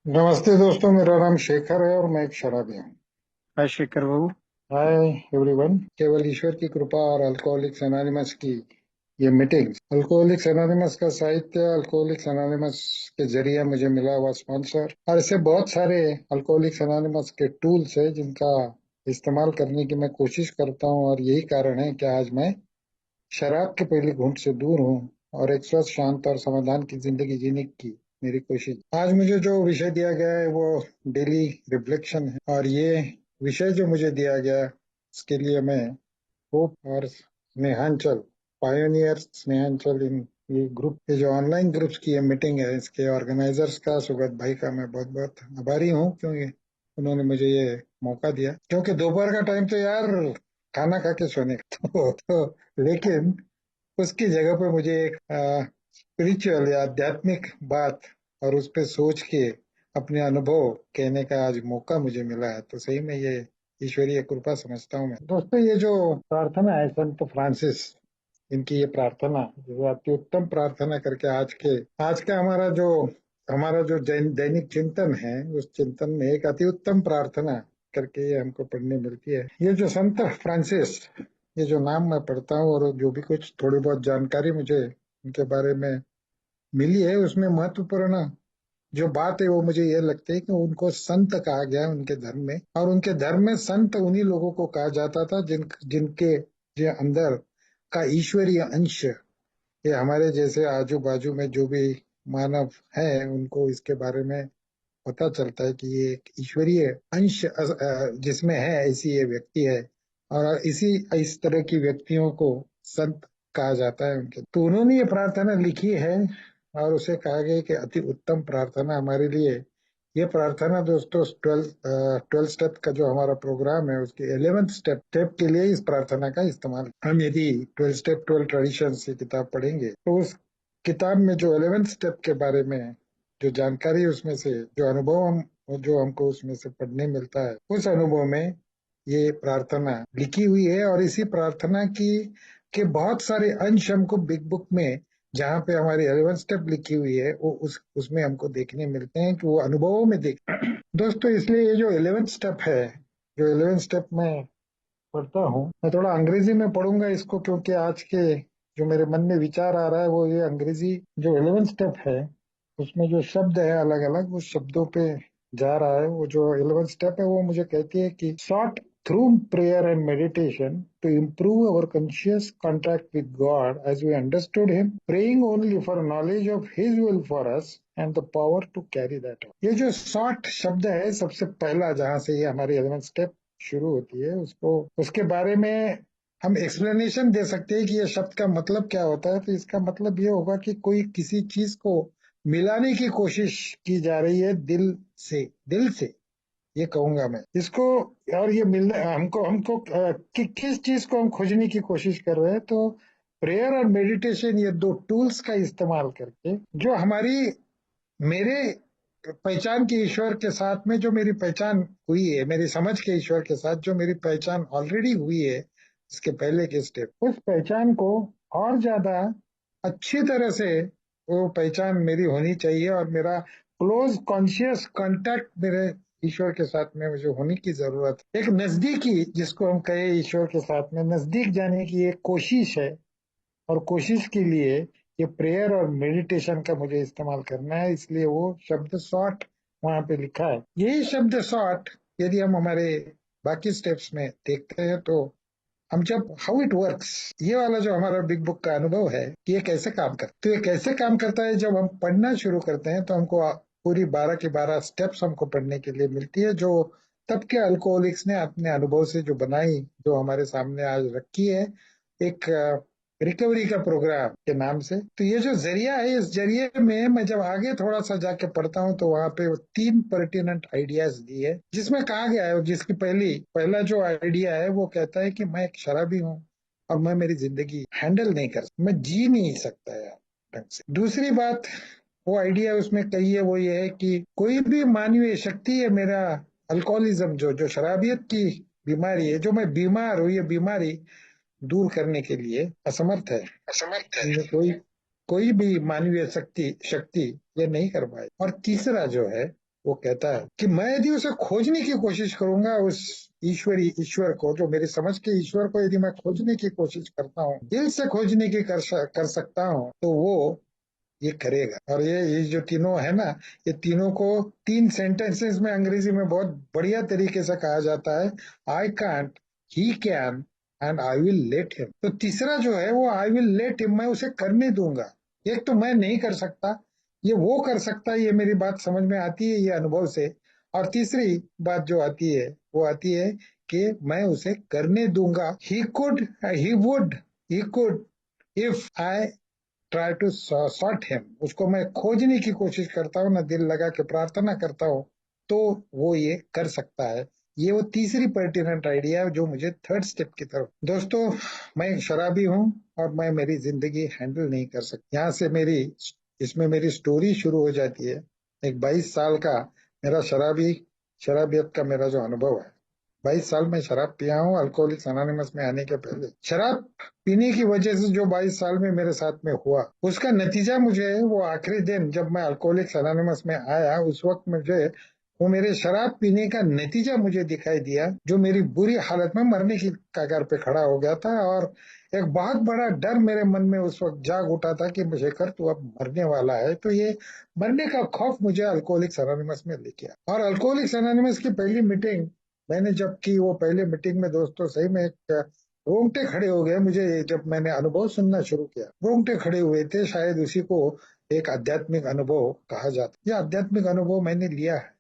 नमस्ते दोस्तों, मेरा नाम शेखर है और मैं एक शराबी हूँ। Hi Shekhar Babu. Hi everyone. केवल ईश्वर की कृपा और अल्कोहलिक्स एनोनिमस की ये मीटिंग, अल्कोहलिक्स एनोनिमस का साहित्य, अल्कोहलिक्स एनोनिमस के जरिए मुझे मिला हुआ स्पॉन्सर और ऐसे बहुत सारे अल्कोहलिक्स एनोनिमस के टूल्स है जिनका इस्तेमाल करने की मैं कोशिश करता हूँ। और यही कारण है कि आज मैं शराब के पहले घूंट से दूर हूँ और एक स्वस्थ, शांत और समाधान की जिंदगी जीने की मेरी कोशिश। आज मुझे जो विषय दिया गया है वो डेली रिफ्लेक्शन है, और ये विषय जो मुझे दिया गया इसके लिए मैं होप और स्नेहांचल, पायोनियर स्नेहांचल, इन ये ग्रुप, ये जो ऑनलाइन ग्रुप्स की ये मीटिंग है, इसके ऑर्गेनाइजर्स का, सुगत भाई का मैं बहुत बहुत आभारी हूँ, क्योंकि उन्होंने मुझे ये मौका दिया। क्योंकि दोपहर का टाइम तो यार खाना खा के सोने का लेकिन उसकी जगह पे मुझे एक स्पिरिचुअल या आध्यात्मिक बात और उस पे सोच के अपने अनुभव कहने का आज मौका मुझे मिला है, तो सही में ये ईश्वरीय कृपा समझता हूँ मैं। दोस्तों, ये जो प्रार्थना है संत फ्रांसिस, इनकी ये प्रार्थना, जो अति उत्तम प्रार्थना करके आज का हमारा जो दैनिक चिंतन है, उस चिंतन में एक अति उत्तम प्रार्थना करके ये हमको पढ़ने मिलती है। ये जो संत फ्रांसिस, ये जो नाम मैं पढ़ता हूँ और जो भी कुछ थोड़ी बहुत जानकारी मुझे उनके बारे में मिली है, उसमें महत्वपूर्ण जो बात है वो मुझे ये लगती है कि उनको संत कहा गया है उनके धर्म में, और उनके धर्म में संत उन्हीं लोगों को कहा जाता था जिनके जो अंदर का ईश्वरीय अंश, ये हमारे जैसे आजू बाजू में जो भी मानव है उनको इसके बारे में पता चलता है कि ये एक ईश्वरीय अंश जिसमें है, ऐसी ये व्यक्ति है। और इस तरह की व्यक्तियों को संत कहा जाता है उनके। तो उन्होंने ये प्रार्थना लिखी है और उसे कहा गया कि अति उत्तम प्रार्थना हमारे लिए। ये प्रार्थना दोस्तों, ट्वेल्थ स्टेप का जो हमारा प्रोग्राम है उसके 11th स्टेप के लिए इस प्रार्थना का इस्तेमाल। हम यदि 12 स्टेप 12 ट्रेडिशन की किताब पढ़ेंगे तो उस किताब में जो 11th स्टेप के बारे में जो जानकारी, उसमें से जो अनुभव जो हमको उसमें से पढ़ने मिलता है, उस अनुभव में ये प्रार्थना लिखी हुई है। और इसी प्रार्थना की के बहुत सारे अंश हमको बिग बुक में, जहाँ पे हमारी 11th स्टेप लिखी हुई है, वो उसमें हमको देखने मिलते हैं कि वो अनुभवों में देख दोस्तों, इसलिए ये जो 11th स्टेप है, जो 11th स्टेप में पढ़ता हूँ, मैं थोड़ा अंग्रेजी में पढ़ूंगा इसको, क्योंकि आज के जो मेरे मन में विचार आ रहा है वो ये अंग्रेजी जो 11th स्टेप है उसमें जो शब्द है अलग अलग, उस शब्दों पे जा रहा है। वो जो 11th स्टेप है वो मुझे कहती है कि sought through prayer and meditation to improve our conscious contact with God as we understood him, praying only for knowledge of his will for us and the power to carry that out। ये जो sort शब्द है, सबसे पहला जहां से ये हमारी 11th स्टेप शुरू होती है, उसको उसके बारे में हम एक्सप्लेनेशन दे सकते हैं कि ये शब्द का मतलब क्या होता है। तो इसका मतलब ये होगा कि कोई किसी चीज को मिलाने की कोशिश की जा रही है दिल से ये कहूंगा मैं इसको। और ये मिलने हमको हमको किस चीज को हम खोजने की कोशिश कर रहे हैं, तो प्रेयर और मेडिटेशन, ये दो टूल्स का इस्तेमाल करके जो हमारी मेरे पहचान की ईश्वर के साथ में जो मेरी पहचान हुई है, मेरी समझ के ईश्वर के साथ जो मेरी पहचान ऑलरेडी हुई है, इसके पहले के स्टेप, उस पहचान को और ज्यादा अच्छी तरह से वो पहचान मेरी होनी चाहिए, और मेरा क्लोज कॉन्शियस कांटेक्ट मेरे ईश्वर के साथ में मुझे होने की जरूरत है। एक नजदीकी, जिसको हम कहे ईश्वर के साथ में नजदीक जाने की एक कोशिश है, और कोशिश के लिए ये प्रेयर और मेडिटेशन का मुझे इस्तेमाल करना है। इसलिए वो शब्द सॉर्ट वहां पे लिखा है। यही शब्द सॉर्ट यदि हम हमारे बाकी स्टेप्स में देखते हैं तो हम जब हाउ इट वर्क्स, ये वाला जो हमारा बिग बुक का अनुभव है कि ये कैसे काम करता है, तो ये कैसे काम करता है, जब हम पढ़ना शुरू करते हैं तो हमको पूरी 12 की 12 स्टेप्स हमको पढ़ने के लिए मिलती है, जो तब के अल्कोहलिक्स ने अपने अनुभव से जो बनाई, जो हमारे सामने आज रखी है, एक रिकवरी का प्रोग्राम के नाम से। तो ये जो जरिया है, इस जरिए में मैं जब आगे थोड़ा सा जाके पढ़ता हूँ तो वहां पे वो 3 पर्टिनेंट आइडियाज दी है, जिसमें कहा गया है, जिसकी पहला जो आइडिया है वो कहता है कि मैं एक शराबी हूँ और मैं मेरी जिंदगी हैंडल नहीं कर सकता, मैं जी नहीं सकता यार ढंग से। दूसरी बात, वो आइडिया उसमें कही है, वो ये है कि कोई भी मानवीय शक्ति है, मेरा अल्कोहलिज्म जो शराबियत की बीमारी है, जो मैं बीमार हूँ, ये बीमारी दूर करने के लिए असमर्थ है, असमर्थ है। इनमें कोई कोई भी मानवीय शक्ति शक्ति ये नहीं कर पाए। और तीसरा जो है वो कहता है कि मैं यदि उसे खोजने की कोशिश करूंगा, उस ईश्वर को, जो मेरी समझ के ईश्वर को यदि मैं खोजने की कोशिश करता हूँ, दिल से खोजने की कर सकता हूँ, तो वो ये करेगा। और ये जो तीनों है ना, ये तीनों को 3 सेंटेंसेस में अंग्रेजी में बहुत बढ़िया तरीके से कहा जाता है। I can't, he can, and I will let him. तो तीसरा जो है वो आई विल लेट हिम, मैं उसे करने दूंगा। एक तो मैं नहीं कर सकता, ये वो कर सकता है, ये मेरी बात समझ में आती है ये अनुभव से। और तीसरी बात जो आती है वो आती है कि मैं उसे करने दूंगा। He could if I try to sought him. उसको मैं खोजने की कोशिश करता हूँ ना, दिल लगा के प्रार्थना करता हूँ, तो वो ये कर सकता है। ये वो तीसरी पर्टिनेंट आइडिया है जो मुझे थर्ड स्टेप की तरफ। दोस्तों, मैं एक शराबी हूँ और मैं मेरी जिंदगी हैंडल नहीं कर सकती। यहाँ से इसमें मेरी स्टोरी शुरू हो जाती है। एक 22 साल का मेरा शराबियत का मेरा जो अनुभव है। 22 साल में शराब पिया हूँ अल्कोहलिक्स अनोनिमस में आने के पहले। शराब पीने की वजह से जो 22 साल में मेरे साथ में हुआ, उसका नतीजा मुझे वो आखिरी दिन जब मैं अल्कोहलिक्स अनोनिमस में आया, उस वक्त मुझे वो मेरे शराब पीने का नतीजा मुझे दिखाई दिया, जो मेरी बुरी हालत में मरने की कगार पे खड़ा हो गया था। और एक बहुत बड़ा डर मेरे मन में उस वक्त जाग उठा था कि शेखर, तू अब मरने वाला है। तो ये मरने का खौफ मुझे अल्कोहलिक्स अनोनिमस में लेके आया। और अल्कोहलिक्स अनोनिमस की पहली मीटिंग मैंने जब की, वो पहले मीटिंग में दोस्तों सही में एक रोंगटे खड़े हो गए मुझे। जब मैंने अनुभव सुनना शुरू किया, रोंगटे खड़े हुए थे। शायद उसी को एक आध्यात्मिक अनुभव कहा जाता है। यह आध्यात्मिक अनुभव मैंने लिया है।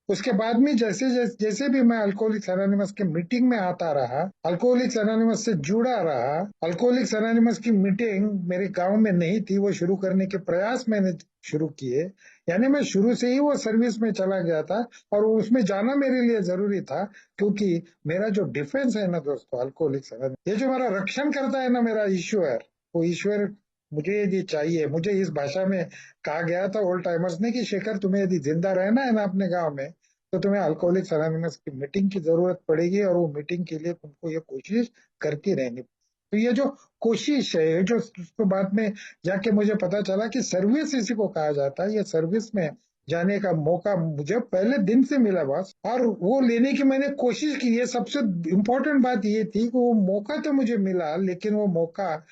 उसके बाद में जैसे जैसे जैसे भी मैं अल्कोहलिक्स एनोनिमस के मीटिंग में आता रहा, अल्कोहलिक्स एनोनिमस से जुड़ा रहा, अल्कोहलिक्स एनोनिमस की मीटिंग मेरे गांव में नहीं थी, वो शुरू करने के प्रयास मैंने शुरू किए। यानी मैं शुरू से ही वो सर्विस में चला गया था, और उसमें जाना मेरे लिए जरूरी था, क्योंकि मेरा जो डिफेंस है ना दोस्तों, अल्कोहलिक्स एनोनिमस, ये जो मेरा रक्षण करता है ना मेरा ईश्वर, वो ईश्वर मुझे यदि चाहिए, मुझे इस भाषा में कहा गया था ओल्ड टाइमर्स ने कि शेखर, तुम्हें यदि जिंदा रहना है ना अपने गांव में, तो तुम्हें अल्कोहलिक्स अनोनिमस की मीटिंग की जरूरत पड़ेगी, और वो मीटिंग के लिए तुमको ये कोशिश करती रहनी। तो ये जो कोशिश है, ये जो उसको बाद में जाके मुझे पता चला कि सर्विस इसी को कहा जाता है। ये सर्विस में जाने का मौका मुझे पहले दिन से मिला बस, और वो लेने की मैंने कोशिश की। ये सबसे इम्पोर्टेंट बात ये थी कि वो मौका तो मुझे मिला, लेकिन वो मौका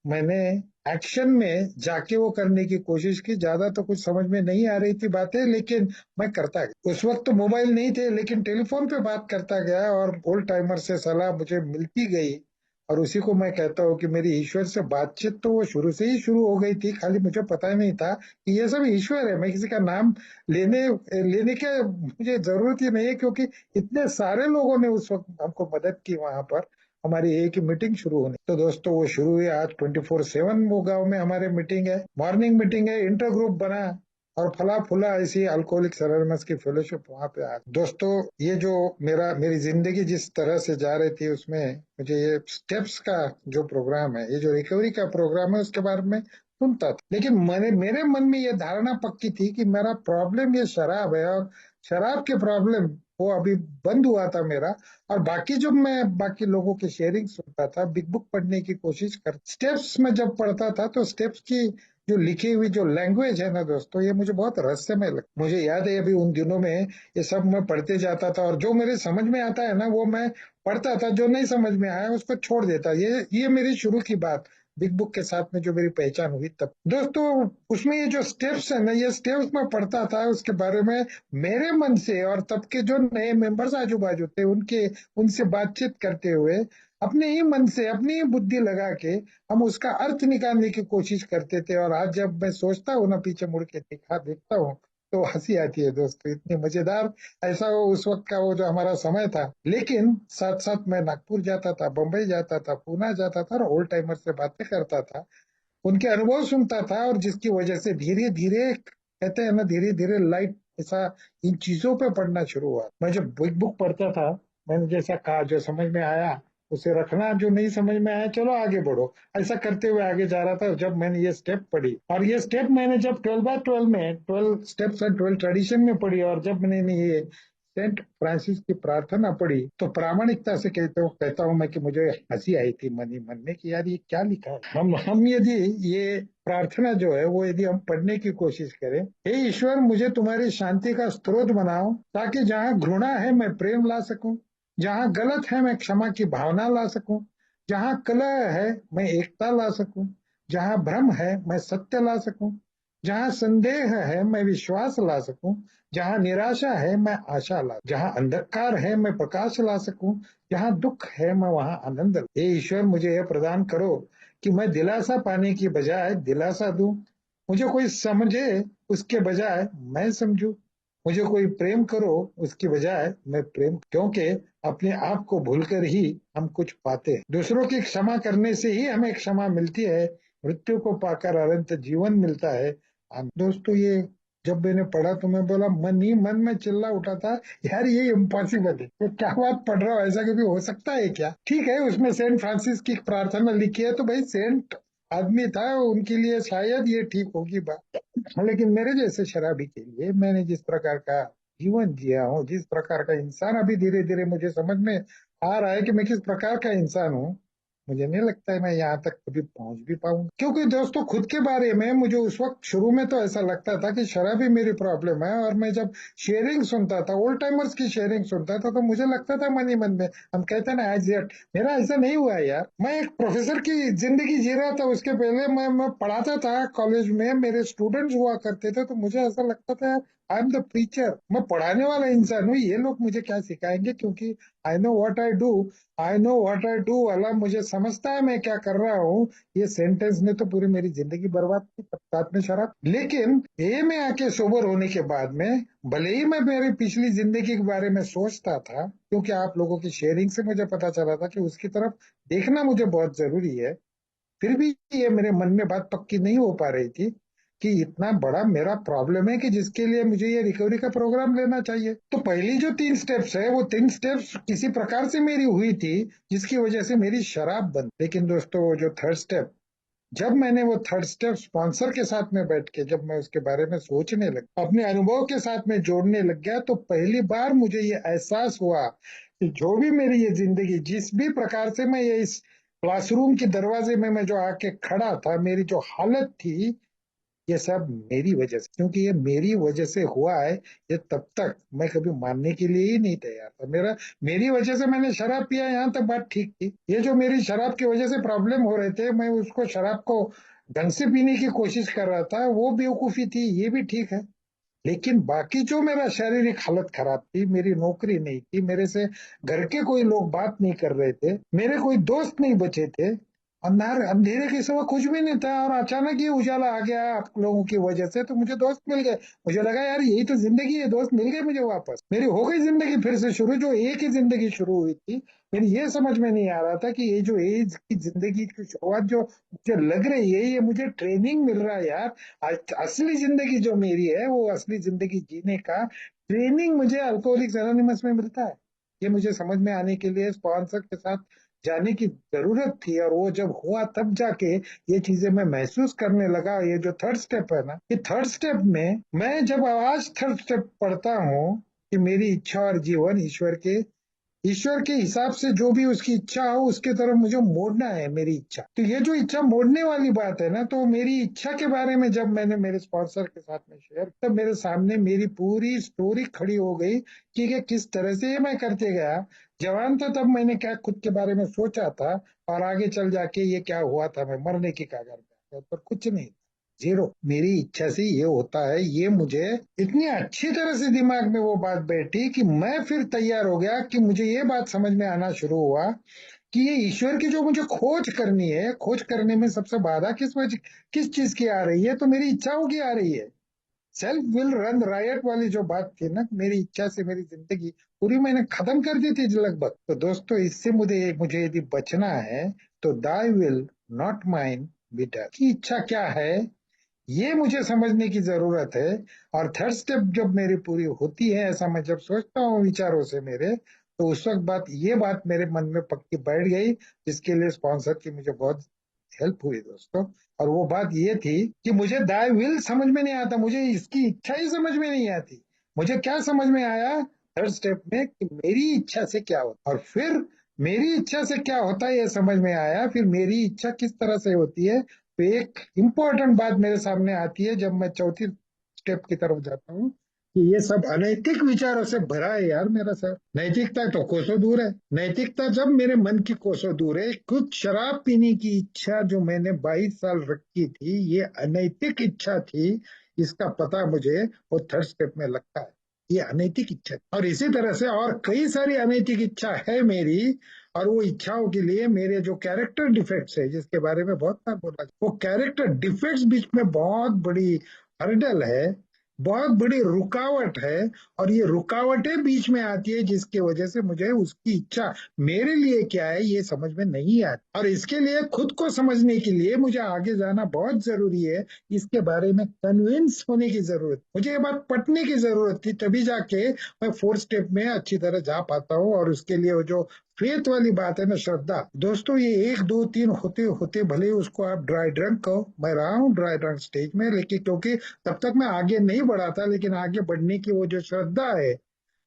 मैंने एक्शन में जाके वो करने की कोशिश की। ज्यादा तो कुछ समझ में नहीं आ रही थी बातें, लेकिन मैं करता गया। उस वक्त तो मोबाइल नहीं थे, लेकिन टेलीफोन पे बात करता गया, और ओल्ड टाइमर से सलाह मुझे मिलती गई। और उसी को मैं कहता हूँ कि मेरी ईश्वर से बातचीत तो वो शुरू से ही शुरू हो गई थी, खाली मुझे पता ही नहीं था कि ये सब ईश्वर है। मैं किसी का नाम लेने लेने के मुझे जरूरत ही नहीं है, क्योंकि इतने सारे लोगों ने उस वक्त हमको मदद की वहां पर हमारी एक ही मीटिंग शुरू होनी। तो दोस्तों, वो शुरू हुई। आज 24/7 वो गांव में हमारे मीटिंग है, मॉर्निंग मीटिंग है, इंटर ग्रुप बना, और फला फूला ऐसी अल्कोहलिक्स एनोनिमस की फेलोशिप वहां पे आ। दोस्तों, ये जो मेरी जिंदगी जिस तरह से जा रही थी, उसमें मुझे ये स्टेप्स का जो प्रोग्राम है, ये जो रिकवरी का प्रोग्राम है, उसके बारे में सुनता था। लेकिन मेरे मन में ये धारणा पक्की थी कि मेरा प्रॉब्लम ये शराब है, और शराब के प्रॉब्लम वो अभी बंद हुआ था मेरा। और बाकी जब मैं बाकी लोगों की शेयरिंग सुनता था, बिग बुक पढ़ने की कोशिश कर, स्टेप्स में जब पढ़ता था, तो स्टेप्स की जो लिखी हुई जो लैंग्वेज है ना दोस्तों, ये मुझे बहुत रहस्यमय लगता। मुझे याद है अभी उन दिनों में ये सब मैं पढ़ते जाता था, और जो मेरे समझ में आता है ना वो मैं पढ़ता था, जो नहीं समझ में आया उसको छोड़ देता। ये मेरी शुरू की बात बिग बुक के साथ में जो मेरी पहचान हुई तब। दोस्तों, उसमें ये जो स्टेप्स है ना, ये स्टेप्स मैं पढ़ता था, उसके बारे में मेरे मन से और तब के जो नए मेंबर्स आजू बाजू थे उनसे बातचीत करते हुए, अपने ही मन से अपनी ही बुद्धि लगा के हम उसका अर्थ निकालने की कोशिश करते थे। और आज जब मैं सोचता हूँ ना, पीछे मुड़ के देखता हूँ, तो हंसी आती है दोस्तों, इतनी मजेदार ऐसा वो उस वक्त का वो जो हमारा समय था। लेकिन साथ साथ मैं नागपुर जाता था, बंबई जाता था, पूना जाता था, और ओल्ड टाइमर से बातें करता था, उनके अनुभव सुनता था, और जिसकी वजह से धीरे धीरे, कहते हैं ना, धीरे धीरे लाइट ऐसा इन चीजों पे पढ़ना शुरू हुआ। मैं जब बिग बुक पढ़ता था, मैंने जैसा कहा, जो समझ में आया उसे रखना, जो नहीं समझ में आया चलो आगे बढ़ो, ऐसा करते हुए आगे जा रहा था। जब मैंने ये स्टेप पढ़ी, और ये स्टेप मैंने जब 12 by 12 में 12 स्टेप्स एंड 12 ट्रेडिशन में पढ़ी, और जब मैंने ये सेंट फ्रांसिस की प्रार्थना पढ़ी तो प्रामाणिकता से कहता हूँ मैं कि मुझे हंसी आई थी मन ही मन में कि यार ये क्या लिखा है। हम यदि ये प्रार्थना जो है वो यदि हम पढ़ने की कोशिश करें, हे ईश्वर मुझे तुम्हारी शांति का स्रोत बनाओ ताकि जहाँ घृणा है मैं प्रेम ला सकूं, जहाँ गलत है मैं क्षमा की भावना ला सकूं, जहाँ कलह है मैं एकता ला सकूं, जहाँ भ्रम है मैं सत्य ला सकूं, जहाँ संदेह है मैं विश्वास ला सकूं, जहाँ निराशा है मैं आशा ला, जहाँ अंधकार है मैं प्रकाश ला सकूं, जहाँ दुख है मैं वहां आनंद ला। हे ईश्वर मुझे यह प्रदान करो कि मैं दिलासा पाने की बजाय दिलासा दूं, मुझे कोई समझे उसके बजाय मैं समझूं, मुझे कोई प्रेम करो उसकी बजाय मैं प्रेम, क्योंकि अपने आप को भूलकर ही हम कुछ पाते हैं। दूसरों की क्षमा करने से ही हमें क्षमा मिलती है, मृत्यु को पाकर अनंत जीवन मिलता है। दोस्तों ये जब मैंने पढ़ा तो मैं बोला, मन ही मन में चिल्ला उठा था, यार ये इम्पॉसिबल है, तो क्या बात पढ़ रहा हूँ, ऐसा कभी हो सकता है क्या। ठीक है उसमें सेंट फ्रांसिस की प्रार्थना लिखी है तो भाई सेंट आदमी था, उनके लिए शायद ये ठीक होगी बात, लेकिन मेरे जैसे शराबी के लिए, मैंने जिस प्रकार का जीवन जिया हूँ, जिस प्रकार का इंसान अभी धीरे धीरे मुझे समझ में आ रहा है कि मैं किस प्रकार का इंसान हूँ, मुझे नहीं लगता है मैं यहाँ तक कभी पहुंच भी पाऊंगा। क्योंकि दोस्तों खुद के बारे में मुझे उस वक्त शुरू में तो ऐसा लगता था कि शराब ही मेरी प्रॉब्लम है, और मैं जब शेयरिंग सुनता था, ओल्ड टाइमर्स की शेयरिंग सुनता था, तो मुझे लगता था मन ही मन में, हम कहते हैं ना एज येट, मेरा ऐसा नहीं हुआ है यार। मैं एक प्रोफेसर की जिंदगी जी रहा था, उसके पहले मैं पढ़ाता था कॉलेज में, मेरे स्टूडेंट्स हुआ करते थे, तो मुझे ऐसा लगता था यार आई एम द टीचर, मैं पढ़ाने वाला इंसान हूँ, ये लोग मुझे क्या सिखाएंगे, क्योंकि I know what I do, I know what I do वाला मुझे समझता है मैं क्या कर रहा हूँ। ये सेंटेंस ने तो पूरी मेरी जिंदगी बर्बाद की, साथ में शराब। लेकिन ये में आके सोबर होने के बाद में, भले ही मैं मेरी पिछली जिंदगी के बारे में सोचता था, क्योंकि आप लोगों की शेयरिंग से मुझे पता चला था कि उसकी तरफ देखना मुझे बहुत जरूरी है, फिर भी ये मेरे मन में बात पक्की नहीं हो पा रही थी कि इतना बड़ा मेरा प्रॉब्लम है कि जिसके लिए मुझे ये रिकवरी का प्रोग्राम लेना चाहिए। तो पहली जो 3 स्टेप्स है वो 3 स्टेप्स किसी प्रकार से मेरी हुई थी, जिसकी वजह से मेरी शराब बंद। लेकिन दोस्तों वो जो 3rd स्टेप, जब मैंने वो 3rd स्टेप स्पॉन्सर के साथ में बैठ के जब मैं उसके बारे में सोचने लगा, अपने अनुभव के साथ में जोड़ने लग गया, तो पहली बार मुझे ये एहसास हुआ कि जो भी मेरी ये जिंदगी, जिस भी प्रकार से मैं ये इस क्लासरूम के दरवाजे में मैं जो आके खड़ा था, मेरी जो हालत थी, ये सब मेरी वजह से, क्योंकि ये मेरी वजह से हुआ है, ये तब तक मैं कभी मानने के लिए ही नहीं तैयार था। मेरी वजह से मैंने शराब पिया, यहाँ तक बात ठीक थी। ये जो मेरी शराब की वजह से प्रॉब्लम हो रहे थे, मैं उसको शराब को ढंग से पीने की कोशिश कर रहा था, वो बेवकूफी थी, ये भी ठीक है। लेकिन बाकी जो मेरा शारीरिक हालत खराब थी, मेरी नौकरी नहीं थी, मेरे से घर के कोई लोग बात नहीं कर रहे थे, मेरे कोई दोस्त नहीं बचे थे, अंधार अंधेरे के सिवा कुछ भी नहीं था, और अचानक ये उजाला आ गया आप लोगों की वजह से, तो मुझे दोस्त मिल गए। मुझे लगा यार यही तो जिंदगी है, दोस्त मिल गए मुझे वापस, मेरी हो गई जिंदगी फिर से शुरू, जो एक ही जिंदगी शुरू हुई थी। मेरी ये समझ में नहीं आ रहा था कि ये जो एज की जिंदगी की शुरुआत जो मुझे लग रही है, ये मुझे ट्रेनिंग मिल रहा है यार। असली जिंदगी जो मेरी है, वो असली जिंदगी जीने का ट्रेनिंग मुझे अल्कोहलिक्स एनोनिमस में मिलता है। ये मुझे समझ में आने के लिए स्पॉन्सर के साथ जाने की जरूरत थी, और वो जब हुआ तब जाके ये चीजें मैं महसूस करने लगा। ये जो 3rd स्टेप है ना, ये 3rd स्टेप में मैं जब आज 3rd स्टेप पढ़ता हूँ कि मेरी इच्छा और जीवन ईश्वर के हिसाब से जो भी उसकी इच्छा हो उसके तरफ मुझे मोड़ना है, मेरी इच्छा। तो ये जो इच्छा मोड़ने वाली बात है ना, तो मेरी इच्छा के बारे में जब मैंने मेरे स्पॉन्सर के साथ में शेयर, तब मेरे सामने मेरी पूरी स्टोरी खड़ी हो गई कि ये किस तरह से ये मैं करते गया। जवान था तब मैंने क्या खुद के बारे में सोचा था, और आगे चल जाके ये क्या हुआ था, मैं मरने की कगार पे, पर कुछ नहीं, जीरो। मेरी इच्छा से ये होता है, ये मुझे इतनी अच्छी तरह से दिमाग में वो बात बैठी कि मैं फिर तैयार हो गया, कि मुझे ये बात समझ में आना शुरू हुआ कि ये ईश्वर की जो मुझे खोज करनी है, खोज करने में सबसे बाधा किस चीज की आ रही है, तो मेरी इच्छाओं की आ रही है। सेल्फ विल रन रायट वाली जो बात थी ना, मेरी इच्छा से मेरी जिंदगी पूरी मैंने खत्म कर दी थी लगभग। तो दोस्तों इससे मुझे मुझे यदि बचना है, तो thy will not mine be done की इच्छा क्या है, ये मुझे समझने की जरूरत है। और 3rd स्टेप जब मेरी पूरी होती है, ऐसा मैं जब सोचता हूँ विचारों से मेरे, तो उस वक्त ये बात मेरे मन में पक्की बैठ गई, जिसके लिए स्पॉन्सर की मुझे बहुत हेल्प हुई दोस्तों। और वो बात ये थी कि मुझे दाई विल समझ में नहीं आता, मुझे इसकी इच्छा ही समझ में नहीं आती। मुझे क्या समझ में आया, थर्ड स्टेप में कि मेरी इच्छा से क्या होता है, और फिर मेरी इच्छा से क्या होता है ये समझ में आया, फिर मेरी इच्छा किस तरह से होती है। तो एक इम्पोर्टेंट बात मेरे सामने आती है जब मैं चौथी स्टेप की तरफ जाता हूँ कि ये सब अनैतिक विचारों से भरा है यार मेरा सर। नैतिकता तो कोसों दूर है। नैतिकता जब मेरे मन की कोसों दूर है। कुछ शराब पीने की इच्छा जो मैंने 22 साल रखी थी, ये अनैतिक इच्छा थी, इसका पता मुझे वो थर्ड स्टेप में लगता है। ये अनैतिक इच्छा, और इसी तरह से और कई सारी अनैतिक इच्छा है मेरी। और वो इच्छाओं के लिए मेरे जो कैरेक्टर डिफेक्ट्स है, जिसके बारे में बहुत बार बोला, वो कैरेक्टर डिफेक्ट्स बीच में बहुत बड़ी हर्डल है, बहुत बड़ी रुकावट है। और ये रुकावटें बीच में आती है जिसकी वजह से मुझे उसकी इच्छा मेरे लिए क्या है ये समझ में नहीं आती। और इसके लिए खुद को समझने के लिए मुझे आगे जाना बहुत जरूरी है। इसके बारे में कन्विंस होने की जरूरत, मुझे ये बात पटने की जरूरत थी, तभी जाके मैं फोर्थ स्टेप में अच्छी तरह जा पाता हूँ। और उसके लिए वो जो फेथ वाली बात है ना, श्रद्धा, दोस्तों ये 1 2 3 होते होते भले उसको आप ड्राई ड्रंक कहो, मैं रहा हूँ ड्राई ड्रंक स्टेज में, लेकिन क्योंकि तब तक मैं आगे नहीं बढ़ा था, लेकिन आगे बढ़ने की वो जो श्रद्धा है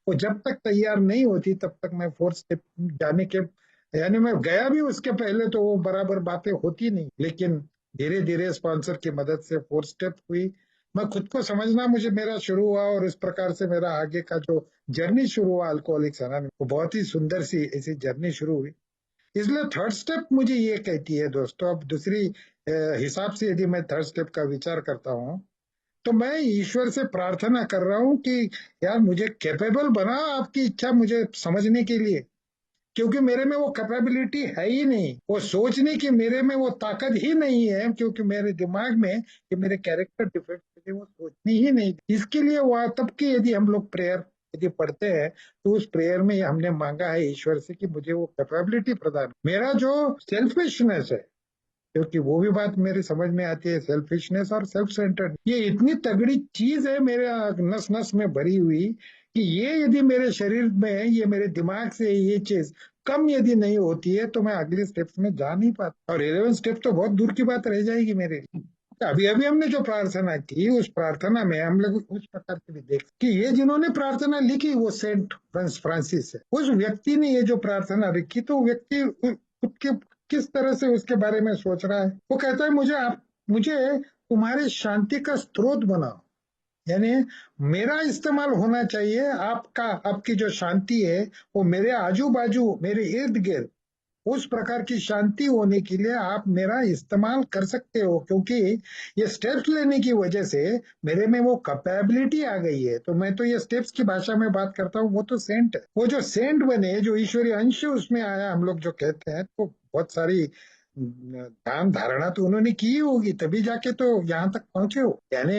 वो जब तक तैयार नहीं होती तब तक मैं फोर्थ स्टेप जाने के, यानी मैं गया भी उसके पहले तो वो बराबर बातें होती नहीं, लेकिन धीरे धीरे स्पॉन्सर की मदद से फोर्थ स्टेप हुई। मैं खुद को समझना मुझे मेरा शुरू हुआ, और इस प्रकार से मेरा आगे का जो जर्नी शुरू हुआ अल्कोहलिक्स अनोनिमस, वो बहुत ही सुंदर सी ऐसी जर्नी शुरू हुई। इसलिए थर्ड स्टेप मुझे ये कहती है दोस्तों, अब दूसरी हिसाब से यदि मैं थर्ड स्टेप का विचार करता हूँ, तो मैं ईश्वर से प्रार्थना कर रहा हूँ कि यार मुझे कैपेबल बना आपकी इच्छा मुझे समझने के लिए, क्योंकि मेरे में वो कैपेबिलिटी है ही नहीं, वो सोचने की मेरे में वो ताकत ही नहीं है, क्योंकि मेरे दिमाग में ये मेरे कैरेक्टर डिफेक्ट मुझे वो सोचनी ही नहीं। इसके लिए वो तब की यदि हम लोग प्रेयर यदि पढ़ते हैं तो उस प्रेयर में हमने मांगा है ईश्वर से कि मुझे वो कैपेबिलिटी प्रदान, मेरा जो सेल्फिशनेस है, क्योंकि वो भी बात मेरी समझ में आती है, सेल्फिशनेस और सेल्फ सेंटर्ड ये इतनी तगड़ी चीज है मेरे नस नस में भरी हुई कि ये यदि मेरे शरीर में, ये मेरे दिमाग से ये चीज कम यदि नहीं होती है तो मैं अगले स्टेप्स में जा नहीं पाता, और 11 स्टेप तो बहुत दूर की बात रह जाएगी मेरे लिए। अभी अभी हमने जो प्रार्थना की उस प्रार्थना में हम लोग उस प्रकार से भी देख कि ये जिन्होंने प्रार्थना लिखी वो सेंट फ्रांसिस है। उस व्यक्ति ने ये जो प्रार्थना लिखी, तो व्यक्ति खुद के किस तरह से उसके बारे में सोच रहा है। वो कहता है मुझे तुम्हारे शांति का स्रोत बनाओ, यानी मेरा इस्तेमाल होना चाहिए, आपका आपकी जो शांति है वो मेरे आजू बाजू मेरे इर्द गिर्द उस प्रकार की शांति होने के लिए आप मेरा इस्तेमाल कर सकते हो, क्योंकि ये स्टेप्स लेने की वजह से मेरे में वो कैपेबिलिटी आ गई है। तो मैं तो ये स्टेप्स की भाषा में बात करता हूँ, वो तो सेंट है, वो जो सेंट बने, जो ईश्वरीय अंश उसमें आया, हम लोग जो कहते हैं, तो बहुत सारी ध्यान धारणा तो उन्होंने की होगी तभी जाके तो यहाँ तक पहुंचे हो। यानी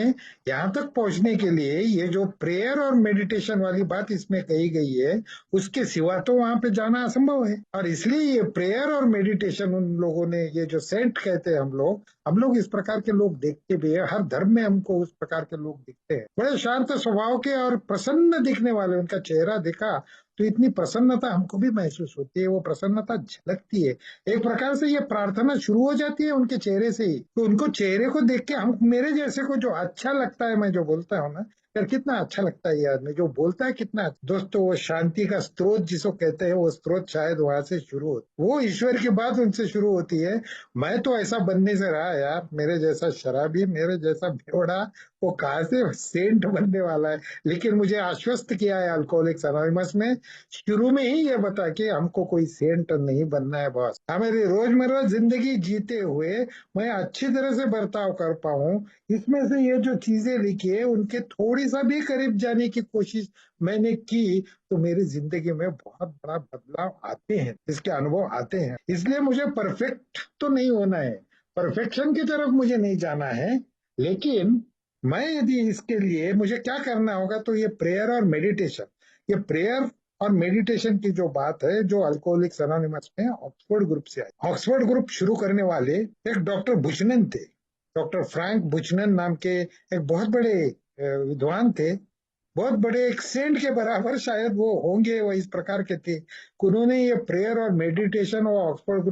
यहाँ तक पहुंचने के लिए ये जो प्रेयर और मेडिटेशन वाली बात इसमें कही गई है, उसके सिवा तो वहां पे जाना असंभव है। और इसलिए ये प्रेयर और मेडिटेशन उन लोगों ने, ये जो सेंट कहते हैं हम लोग इस प्रकार के लोग देखते भी है, हर धर्म में हमको उस प्रकार के लोग दिखते हैं, बड़े शांत स्वभाव के और प्रसन्न दिखने वाले। उनका चेहरा देखा तो इतनी प्रसन्नता हमको भी महसूस होती है, वो प्रसन्नता झलकती है। एक प्रकार से ये प्रार्थना शुरू हो जाती है उनके चेहरे से ही, तो उनको चेहरे को देख के हम, मेरे जैसे को जो अच्छा लगता है, मैं जो बोलता हूँ ना यार, कितना अच्छा लगता है ये आदमी जो बोलता है, कितना दोस्तों वो शांति का स्रोत जिसको कहते हैं, वो स्रोत शायद वहां से शुरू हो, वो ईश्वर की बात उनसे शुरू होती है। मैं तो ऐसा बनने से रहा यार, मेरे जैसा शराबी, मेरे जैसा बेवड़ा, वो कहाँ से सेंट बनने वाला है। लेकिन मुझे आश्वस्त किया है अल्कोहलिक्स अनोनिमस में, शुरू में ही ये बता कि हमको कोई सेंट नहीं बनना है बॉस, हमें रोजमर्रा जिंदगी जीते हुए मैं अच्छी तरह से बर्ताव कर पाऊं, इसमें से ये जो चीजें लिखी है उनके थोड़ी सा भी करीब जाने की कोशिश मैंने की, तो मेरी जिंदगी में बहुत बड़ा बदलाव आते हैं, इसके अनुभव आते हैं। इसलिए मुझे परफेक्ट तो नहीं होना है, परफेक्शन की तरफ मुझे नहीं जाना है, लेकिन मैं यदि इसके लिए मुझे क्या करना होगा, तो ये प्रेयर और मेडिटेशन, ये प्रेयर और मेडिटेशन की जो बात है, जो अल्कोहलिक्स अनोनिमस में ऑक्सफोर्ड ग्रुप से आई। ऑक्सफोर्ड ग्रुप शुरू करने वाले एक डॉक्टर बुचनन थे, डॉक्टर फ्रैंक बुचनन नाम के एक बहुत बड़े विद्वान थे, बहुत बड़े एक सेंट के बराबर शायद वो होंगे, वो इस प्रकार के थे। उन्होंने ये प्रेयर और मेडिटेशन और ऑक्सफोर्ड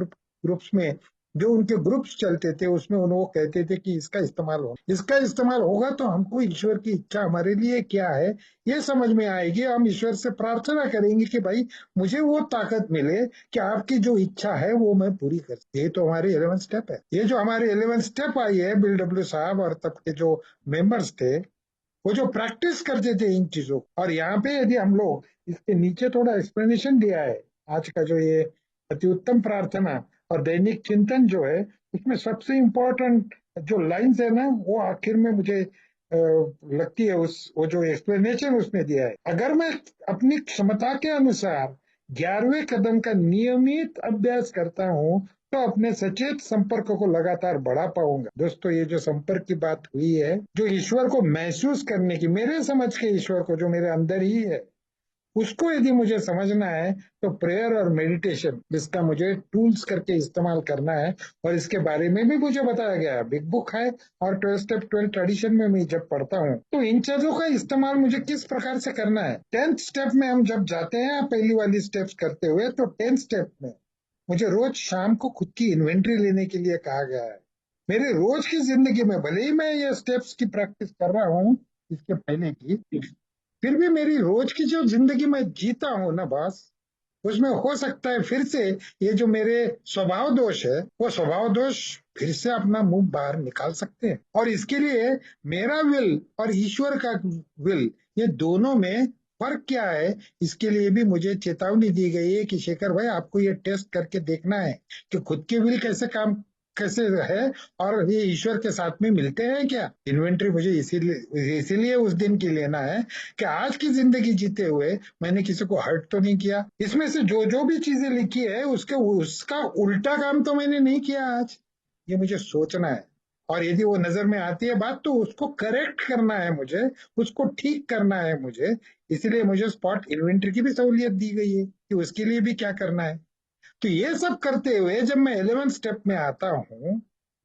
ग्रुप्स में जो उनके ग्रुप्स चलते थे उसमें वो कहते थे कि इसका इस्तेमाल होगा तो हमको ईश्वर की इच्छा हमारे लिए क्या है ये समझ में आएगी। हम ईश्वर से प्रार्थना करेंगे कि भाई मुझे वो ताकत मिले कि आपकी जो इच्छा है वो मैं पूरी कर सकूं। ये तो हमारी 11 स्टेप है। ये जो हमारे 11 स्टेप आई है, बिल डब्ल्यू साहब और तब के जो मेंबर्स थे वो जो प्रैक्टिस करते थे इन चीजों को। और यहाँ पे यदि हम लोग इसके नीचे थोड़ा एक्सप्लेनेशन दिया है, आज का जो ये अति उत्तम प्रार्थना और दैनिक चिंतन जो है, उसमें सबसे इम्पोर्टेंट जो लाइंस है ना, वो आखिर में मुझे लगती है उस वो जो एक्सप्लेनेशन उसने दिया है। अगर मैं अपनी क्षमता के अनुसार 11वें कदम का नियमित अभ्यास करता हूँ तो अपने सचेत संपर्क को लगातार बढ़ा पाऊंगा। दोस्तों, ये जो संपर्क की बात हुई है, जो ईश्वर को महसूस करने की, मेरे समझ के ईश्वर को जो मेरे अंदर ही है, उसको यदि मुझे समझना है तो प्रेयर और मेडिटेशन इसका मुझे टूल्स करके इस्तेमाल करना है। और इसके बारे में भी मुझे बताया गया है, बिग बुक है और 12 स्टेप 12 ट्रेडिशन में मैं जब पढ़ता हूँ तो इन चीजों का इस्तेमाल मुझे किस प्रकार से करना है। 10th स्टेप में हम जब जाते हैं पहली वाली स्टेप्स करते हुए, तो 10th स्टेप में मुझे रोज शाम को खुद की इन्वेंट्री लेने के लिए कहा गया है। मेरे रोज की जिंदगी में भले ही मैं ये स्टेप्स की प्रैक्टिस कर रहा हूँ इसके पहले की, फिर भी मेरी रोज की जो जिंदगी में जीता हूं ना बॉस, उसमें हो सकता है फिर से ये जो मेरे स्वभाव दोष है वो स्वभाव दोष फिर से अपना मुंह बाहर निकाल सकते हैं। और इसके लिए मेरा विल और ईश्वर का विल, ये दोनों में फर्क क्या है, इसके लिए भी मुझे चेतावनी दी गई है कि शेखर भाई आपको ये टेस्ट करके देखना है कि खुद के विल कैसे है और ये ईश्वर के साथ में मिलते हैं क्या। इन्वेंट्री मुझे इसीलिए उस दिन की लेना है कि आज की जिंदगी जीते हुए मैंने किसी को हर्ट तो नहीं किया। इसमें से जो जो भी चीजें लिखी है उसका उल्टा काम तो मैंने नहीं किया आज, ये मुझे सोचना है। और यदि वो नजर में आती है बात तो उसको करेक्ट करना है मुझे, उसको ठीक करना है मुझे। इसीलिए मुझे स्पॉट इन्वेंट्री की भी सहूलियत दी गई है कि उसके लिए भी क्या करना है। तो ये सब करते हुए जब मैं 11 स्टेप में आता हूँ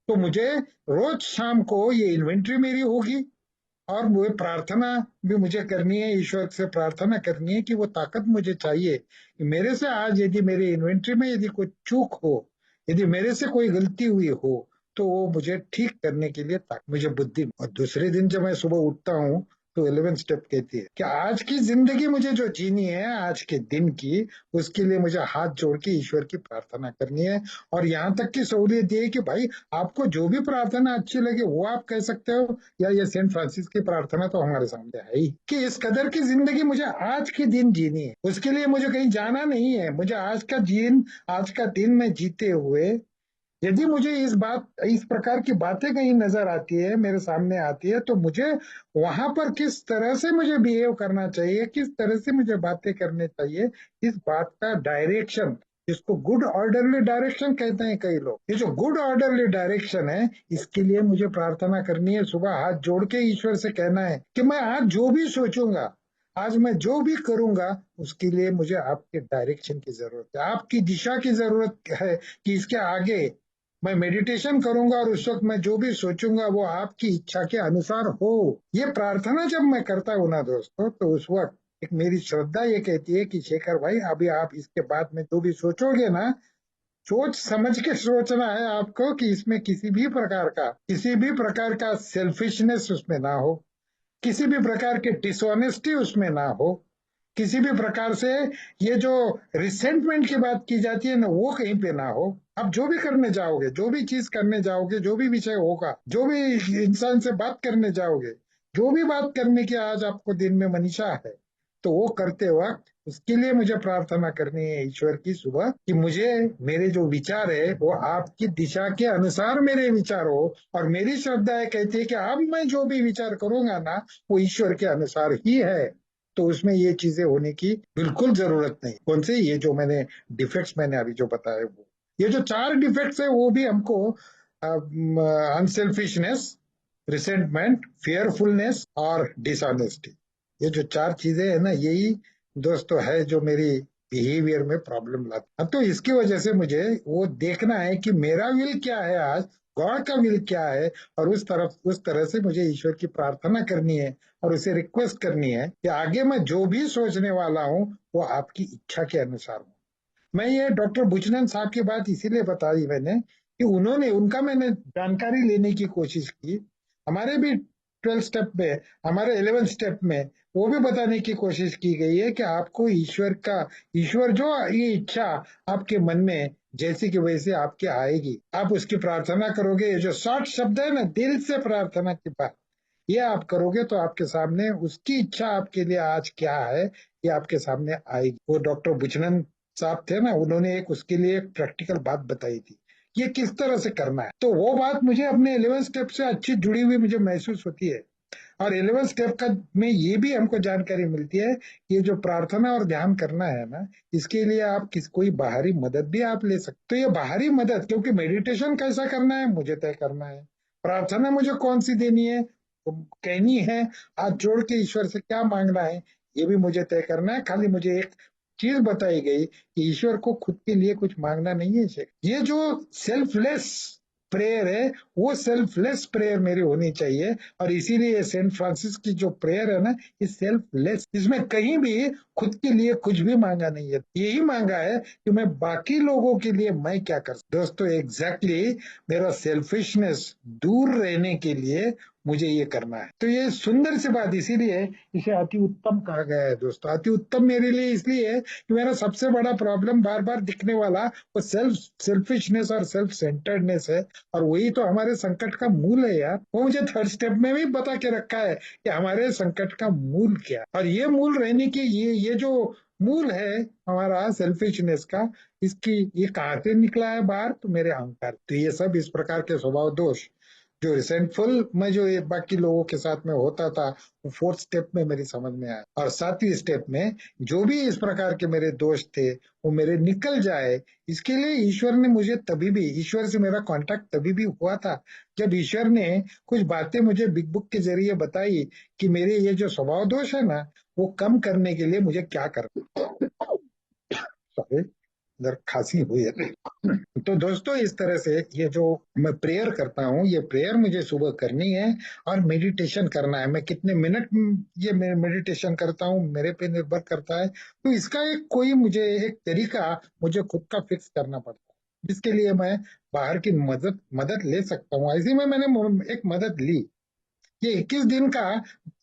तो मुझे रोज शाम को ये इन्वेंट्री मेरी होगी और वो प्रार्थना भी मुझे करनी है, ईश्वर से प्रार्थना करनी है कि वो ताकत मुझे चाहिए कि मेरे से आज यदि मेरे इन्वेंट्री में यदि कोई चूक हो, यदि मेरे से कोई गलती हुई हो तो वो मुझे ठीक करने के लिए मुझे बुद्धि। और दूसरे दिन जब मैं सुबह उठता हूँ तो 11 स्टेप कहती है कि आज की जिंदगी मुझे जो जीनी है आज के दिन की, उसके लिए मुझे हाथ जोड़ के ईश्वर की प्रार्थना करनी है। और यहाँ तक की सहूलियत ये है कि भाई आपको जो भी प्रार्थना अच्छी लगे वो आप कह सकते हो, या ये सेंट फ्रांसिस की प्रार्थना तो हमारे सामने है ही कि इस कदर की जिंदगी मुझे आज के दिन जीनी है, उसके लिए मुझे कहीं जाना नहीं है। मुझे आज का दिन में जीते हुए यदि मुझे इस प्रकार की बातें कहीं नजर आती है, मेरे सामने आती है, तो मुझे वहां पर किस तरह से मुझे बिहेव करना चाहिए, किस तरह से मुझे बातें करनी चाहिए, इस बात का डायरेक्शन, जिसको गुड ऑर्डरली डायरेक्शन कहते हैं कई लोग, ये जो गुड ऑर्डरली डायरेक्शन है इसके लिए मुझे प्रार्थना करनी है। सुबह हाथ जोड़ के ईश्वर से कहना है कि मैं आज जो भी सोचूंगा, आज मैं जो भी करूंगा, उसके लिए मुझे आपके डायरेक्शन की जरूरत है, आपकी दिशा की जरूरत है कि इसके आगे मैं मेडिटेशन करूंगा और उस वक्त मैं जो भी सोचूंगा वो आपकी इच्छा के अनुसार हो। ये प्रार्थना जब मैं करता हूँ ना दोस्तों, तो उस वक्त एक मेरी श्रद्धा ये कहती है कि शेखर भाई अभी आप इसके बाद में जो भी सोचोगे ना, सोच समझ के सोचना है आपको कि इसमें किसी भी प्रकार का सेल्फिशनेस उसमें ना हो, किसी भी प्रकार की डिसऑनेस्टी उसमें ना हो, किसी भी प्रकार से ये जो रिसेंटमेंट की बात की जाती है ना वो कहीं पे ना हो। आप जो भी करने जाओगे, जो भी चीज करने जाओगे, जो भी विषय होगा, जो भी इंसान से बात करने जाओगे, जो भी बात करने की आज आपको दिन में मनीषा है, तो वो करते वक्त उसके लिए मुझे प्रार्थना करनी है ईश्वर की सुबह कि मुझे मेरे जो विचार है वो आपकी दिशा के अनुसार मेरे विचार हो। और मेरी श्रद्धा है कहती है कि अब मैं जो भी विचार करूंगा ना वो ईश्वर के अनुसार ही है। तो उसमें ये चीजें होने की बिल्कुल जरूरत नहीं। कौन से ये जो डिफेक्ट्स मैंने अभी जो बताए, वो ये जो 4 डिफेक्ट्स है वो भी हमको अनसेल्फिशनेस, रिसेंटमेंट, फेयरफुलनेस और डिसऑनेस्टी, ये जो 4 चीजें है ना, यही दोस्तों है जो मेरी बिहेवियर में प्रॉब्लम लाता है। तो इसकी वजह से मुझे वो देखना है कि मेरा विल क्या है आज, गॉड का विल क्या है, और उस तरह से मुझे ईश्वर की प्रार्थना करनी है और उसे रिक्वेस्ट करनी है कि आगे मैं जो भी सोचने वाला हूँ वो आपकी इच्छा के अनुसार हो। मैं ये डॉक्टर बुचनन साहब की बात इसीलिए बताई मैंने कि उनका मैंने जानकारी लेने की कोशिश की। हमारे भी 12 स्टेप में, हमारे 11 स्टेप में वो भी बताने की कोशिश की गई है कि आपको ईश्वर जो ये इच्छा आपके मन में जैसी कि वैसे आपके आएगी, आप उसकी प्रार्थना करोगे। ये जो शॉर्ट शब्द है ना, दिल से प्रार्थना की बात, ये आप करोगे तो आपके सामने उसकी इच्छा आपके लिए आज क्या है ये आपके सामने आएगी। वो डॉक्टर बुचनन साहब थे ना, उन्होंने एक उसके लिए एक प्रैक्टिकल बात बताई थी, ये किस तरह से करना है। तो वो बात मुझे अपने 11 स्टेप से अच्छी जुड़ी हुई मुझे महसूस होती है। और 11 स्टेप का में ये भी हमको जानकारी मिलती है, ये जो प्रार्थना और ध्यान करना है ना, इसके लिए आप कोई बाहरी मदद भी आप ले सकते। तो ये बाहरी मदद, क्योंकि मेडिटेशन कैसा करना है मुझे तय करना है, प्रार्थना मुझे कौन सी देनी है, कहनी है, हाथ जोड़ के ईश्वर से क्या मांगना है, ये भी मुझे तय करना है। खाली मुझे एक चीज बताई गई कि ईश्वर को खुद के लिए कुछ मांगना नहीं है। ये जो सेल्फलेस प्रेयर है, वो सेल्फलेस प्रेयर मेरी होनी चाहिए। और इसीलिए सेंट फ्रांसिस की जो प्रेयर है ना, ये सेल्फलेस, इसमें कहीं भी खुद के लिए कुछ भी मांगा नहीं है, यही मांगा है कि मैं बाकी लोगों के लिए मैं क्या कर सकता। दोस्तों एग्जैक्टली मेरा सेल्फिशनेस दूर रहने के लिए मुझे ये करना है। तो ये सुंदर सी बात, इसीलिए इसे अति उत्तम कहा गया है। दोस्तों अति उत्तम मेरे लिए इसलिए है कि मेरा सबसे बड़ा प्रॉब्लम बार बार दिखने वाला वो सेल्फिशनेस और सेल्फ सेंटर्डनेस है। और वही तो हमारे संकट का मूल है यार। वो मुझे थर्ड स्टेप में भी बता के रखा है कि हमारे संकट का मूल क्या, और ये मूल रहने की ये जो मूल है हमारा सेल्फिशनेस का, इसकी ये कहाँ से निकला है बाहर, तो मेरे अहंकार। तो ये सब इस प्रकार के स्वभाव दोष जो रिसेंटफुल में जो ये बाकी लोगों के साथ में होता था, वो फोर्थ स्टेप में मेरी समझ में आया। और सातवीं स्टेप में जो भी इस प्रकार के मेरे दोष थे वो मेरे निकल जाए, इसके लिए ईश्वर ने मुझे तभी भी, ईश्वर से मेरा कांटेक्ट तभी भी हुआ था जब ईश्वर ने कुछ बातें मुझे बिग बुक के जरिए बताई कि मेरे ये जो स्वभाव दोष है ना, वो कम करने के लिए मुझे क्या करना। सॉरी, इधर खांसी हुई है। तो दोस्तों इस तरह से ये जो मैं प्रेयर करता हूँ, ये प्रेयर मुझे सुबह करनी है और मेडिटेशन करना है। मैं कितने मिनट ये मेडिटेशन करता हूँ मेरे पे निर्भर करता है। तो इसका एक कोई मुझे एक तरीका मुझे खुद का फिक्स करना पड़ता है, जिसके लिए मैं बाहर की मदद मदद ले सकता हूँ। ऐसे में मैंने एक मदद ली, ये 21 दिन का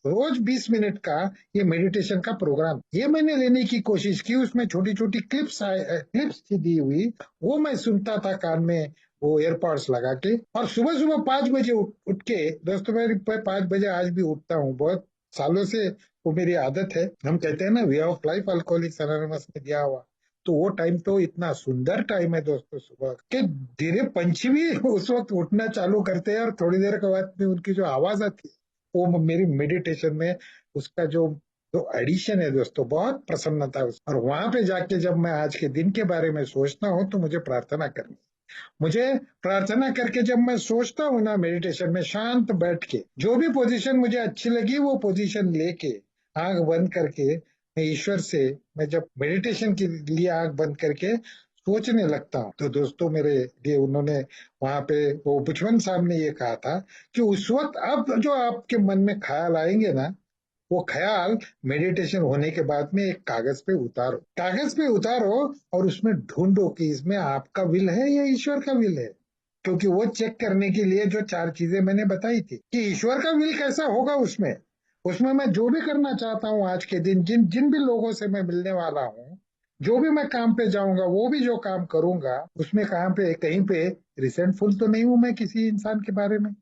रोज 20 मिनट का ये मेडिटेशन का प्रोग्राम ये मैंने लेने की कोशिश की। उसमें छोटी छोटी क्लिप्स थी दी हुई, वो मैं सुनता था कान में वो एयरपॉड्स लगा के। और सुबह सुबह 5 बजे उठ के, दोस्तों मैं 5 बजे आज भी उठता हूँ, बहुत सालों से वो मेरी आदत है। हम कहते हैं ना way of life alcoholics anonymous में दिया हुआ। तो वो टाइम तो इतना सुंदर टाइम है दोस्तों, सुबह के धीरे पंछी भी उस वक्त उठना चालू करते हैं, और थोड़ी देर के बाद में उनकी जो आवाज आती है, वो मेरी मेडिटेशन में उसका जो जो एडिशन है दोस्तों, बहुत प्रसन्नता है। और वहां पे जाके जब मैं आज के दिन के बारे में सोचता हूँ तो मुझे प्रार्थना करनी, मुझे प्रार्थना करके जब मैं सोचता हूँ ना मेडिटेशन में शांत बैठ के, जो भी पोजीशन मुझे अच्छी लगी वो पोजीशन लेके आंख बंद करके मैं ईश्वर से, मैं जब मेडिटेशन के लिए आंख बंद करके सोचने लगता हूँ, तो दोस्तों मेरे लिए उन्होंने वहां पे वो बुचमन साहब ने ये कहा था कि उस वक्त अब जो आपके मन में ख्याल आएंगे ना, वो ख्याल मेडिटेशन होने के बाद में एक कागज पे उतारो और उसमें ढूंढो कि इसमें आपका विल है या ईश्वर का विल है। क्योंकि वो चेक करने के लिए जो 4 चीजें मैंने बताई थी कि ईश्वर का विल कैसा होगा उसमें, उसमें मैं जो भी करना चाहता हूँ आज के दिन, जिन जिन भी लोगों से मैं मिलने वाला हूँ, जो भी मैं काम पे जाऊंगा, वो भी जो काम करूंगा, उसमें कहीं पे रिसेंटफुल तो नहीं हूं मैं किसी इंसान के बारे में।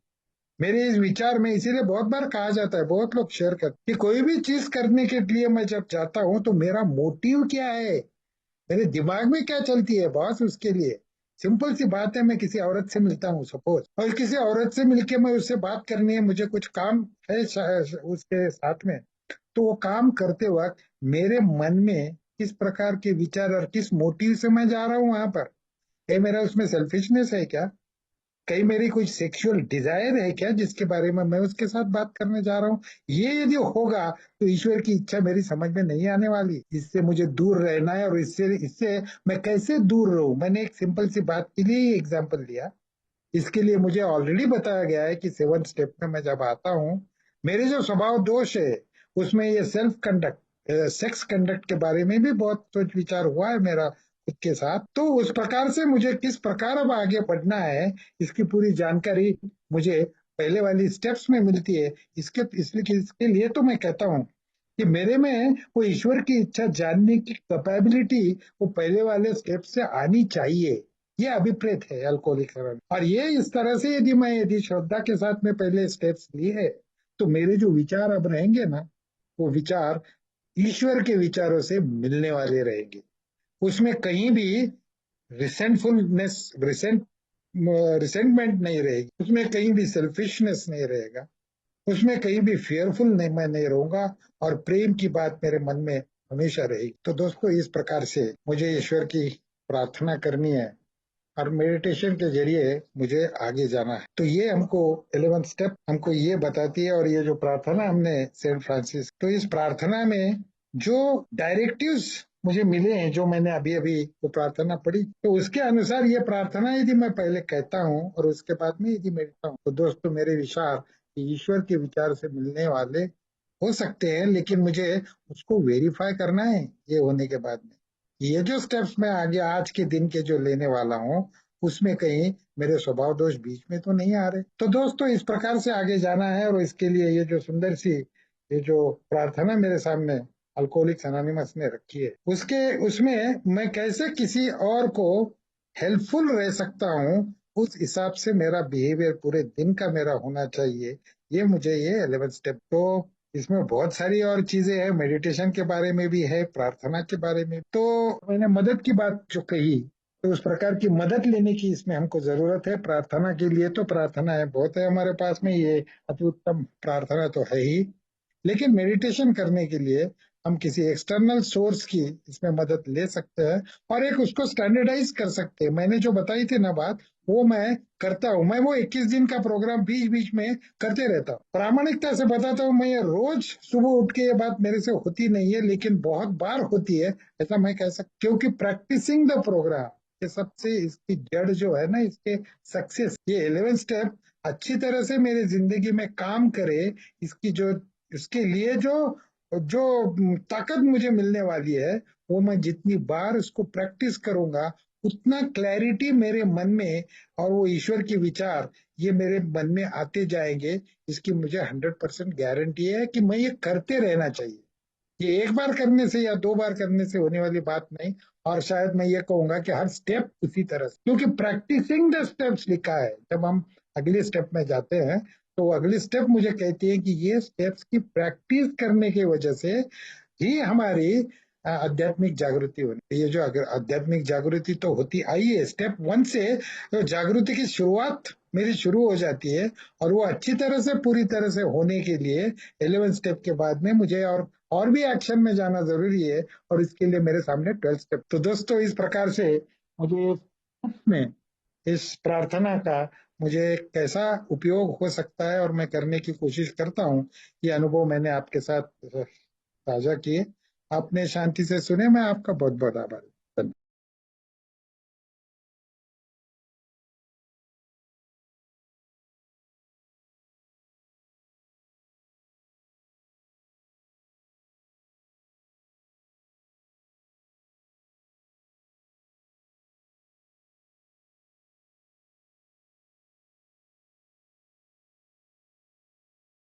मेरे इस विचार में इसीलिए बहुत बार कहा जाता है, बहुत लोग शेयर करते कि कोई भी चीज करने के लिए मैं जब जाता हूँ तो मेरा मोटिव क्या है, मेरे दिमाग में क्या चलती है बॉस, उसके लिए सिंपल सी बात है। मैं किसी औरत से मिलता हूँ सपोज, और किसी औरत से मिलके मैं उससे बात करनी है, मुझे कुछ काम है उसके साथ में, तो वो काम करते वक्त मेरे मन में किस प्रकार के विचार और किस मोटिव से मैं जा रहा हूँ वहां पर, ये मेरा उसमें सेल्फिशनेस है क्या, कहीं मेरी कोई सेक्सुअल डिजायर है क्या जिसके बारे में मैं उसके साथ बात करने जा रहा हूँ। ये यदि होगा तो ईश्वर की इच्छा मेरी समझ में नहीं आने वाली, इससे मुझे दूर रहना है। और इससे इससे मैं कैसे दूर रहूं, मैंने एक सिंपल सी बात के लिए ही एग्जाम्पल दिया। इसके लिए मुझे ऑलरेडी बताया गया है कि 7 स्टेप में मैं जब आता हूँ, मेरे जो स्वभाव दोष है उसमें ये सेल्फ कंडक्ट, सेक्स कंडक्ट के बारे में भी बहुत सोच विचार हुआ है मेरा उसके साथ। तो उस प्रकार से मुझे किस प्रकार अब आगे बढ़ना है, इसकी पूरी जानकारी मुझे पहले वाली स्टेप्स में मिलती है। इसके लिए तो मैं कहता हूँ कि मेरे में वो ईश्वर की इच्छा जानने की कैपेबिलिटी वो पहले वाले स्टेप से आनी चाहिए। ये अभिप्रेत है अल्कोहलिक एनोनिमस। और ये इस तरह से यदि श्रद्धा के साथ में पहले स्टेप्स लिए है, तो मेरे जो विचार अब रहेंगे ना, वो विचार ईश्वर के विचारों से मिलने वाले रहेंगे। उसमें कहीं भी रिसेंटफुलनेस रिसेंट रिसेंटमेंट नहीं रहेगी, उसमें कहीं भी सेल्फिशनेस नहीं रहेगा, उसमें कहीं भी फेयरफुल नहीं, मैं नहीं रहूंगा। और प्रेम की बात मेरे मन में हमेशा रहेगी। तो दोस्तों, इस प्रकार से मुझे ईश्वर की प्रार्थना करनी है और मेडिटेशन के जरिए मुझे आगे जाना है। तो ये हमको 11th स्टेप हमको ये बताती है। और ये जो प्रार्थना हमने सेंट फ्रांसिस, तो इस प्रार्थना में जो डायरेक्टिव्स मुझे मिले हैं, जो मैंने अभी अभी वो प्रार्थना पढ़ी, तो उसके अनुसार ये प्रार्थना यदि मैं पहले कहता हूँ और उसके बाद में यदि मेरे हूँ, तो दोस्तों मेरे विचार ईश्वर के विचार से मिलने वाले हो सकते हैं, लेकिन मुझे उसको वेरीफाई करना है ये होने के बाद में। ये जो स्टेप्स मैं आगे आज के दिन के जो लेने वाला हूँ, उसमें कहीं मेरे स्वभाव दोष बीच में तो नहीं आ रहे। तो दोस्तों, इस प्रकार से आगे जाना है। और इसके लिए ये जो सुंदर सी ये जो प्रार्थना मेरे सामने अल्कोहलिक्स एनोनिमस ने रखी है, उसके उसमें मैं कैसे किसी और को हेल्पफुल रह सकता हूँ, उस हिसाब से मेरा बिहेवियर पूरे दिन का मेरा होना चाहिए। ये मुझे ये 11th स्टेप। तो इसमें बहुत सारी और चीजें हैं, मेडिटेशन के बारे में भी है, प्रार्थना के बारे में। तो मैंने मदद की बात जो कही, तो उस प्रकार की मदद लेने की इसमें हमको जरूरत है। प्रार्थना के लिए तो प्रार्थना है बहुत है हमारे पास में, ये अति उत्तम प्रार्थना तो है ही। लेकिन मेडिटेशन करने के लिए हम किसी एक्सटर्नल सोर्स की इसमें मदद ले सकते हैं और एक उसको स्टैंडर्डाइज कर सकते हैं। मैंने जो बताई थी ना बात, वो मैं करता हूँ। मैं वो 21 दिन का प्रोग्राम बीच बीच में करते रहता हूँ। प्रामाणिकता से बताता हूँ, मैं ये रोज सुबह उठ के ये बात मेरे से होती नहीं है, लेकिन बहुत बार होती है, ऐसा मैं कह सकता, क्योंकि प्रैक्टिसिंग द प्रोग्राम ये सबसे इसकी जड़ जो है ना, इसके सक्सेस, ये 11 स्टेप अच्छी तरह से मेरी जिंदगी में काम करे, इसकी जो इसके लिए जो जो ताकत मुझे मिलने वाली है, वो मैं जितनी बार उसको प्रैक्टिस करूंगा, उतना क्लैरिटी मेरे मन में और वो ईश्वर के विचार ये मेरे मन में आते जाएंगे। इसकी मुझे 100% गारंटी है कि मैं ये करते रहना चाहिए। ये एक बार करने से या दो बार करने से होने वाली बात नहीं। और शायद मैं ये कहूंगा कि हर स्टेप उसी तरह से, क्योंकि प्रैक्टिसिंग द स्टेप्स लिखा है। जब हम अगले स्टेप में जाते हैं, तो अगली स्टेप मुझे कहती है कि ये स्टेप्स की प्रैक्टिस करने की वजह से ही हमारी आध्यात्मिक जागृति होनी। ये जो आध्यात्मिक जागृति तो होती आई है स्टेप 1 से, तो जागृति की शुरुआत मेरी शुरू हो जाती है। और वो अच्छी तरह से पूरी तरह से होने के लिए 11 स्टेप के बाद में मुझे और भी एक्शन में जाना जरूरी है। और इसके लिए मेरे सामने 12 स्टेप। तो दोस्तों, इस प्रकार से मुझे में इस प्रार्थना का मुझे कैसा उपयोग हो सकता है और मैं करने की कोशिश करता हूँ, ये अनुभव मैंने आपके साथ साझा किए। आपने शांति से सुने, मैं आपका बहुत बहुत आभारी।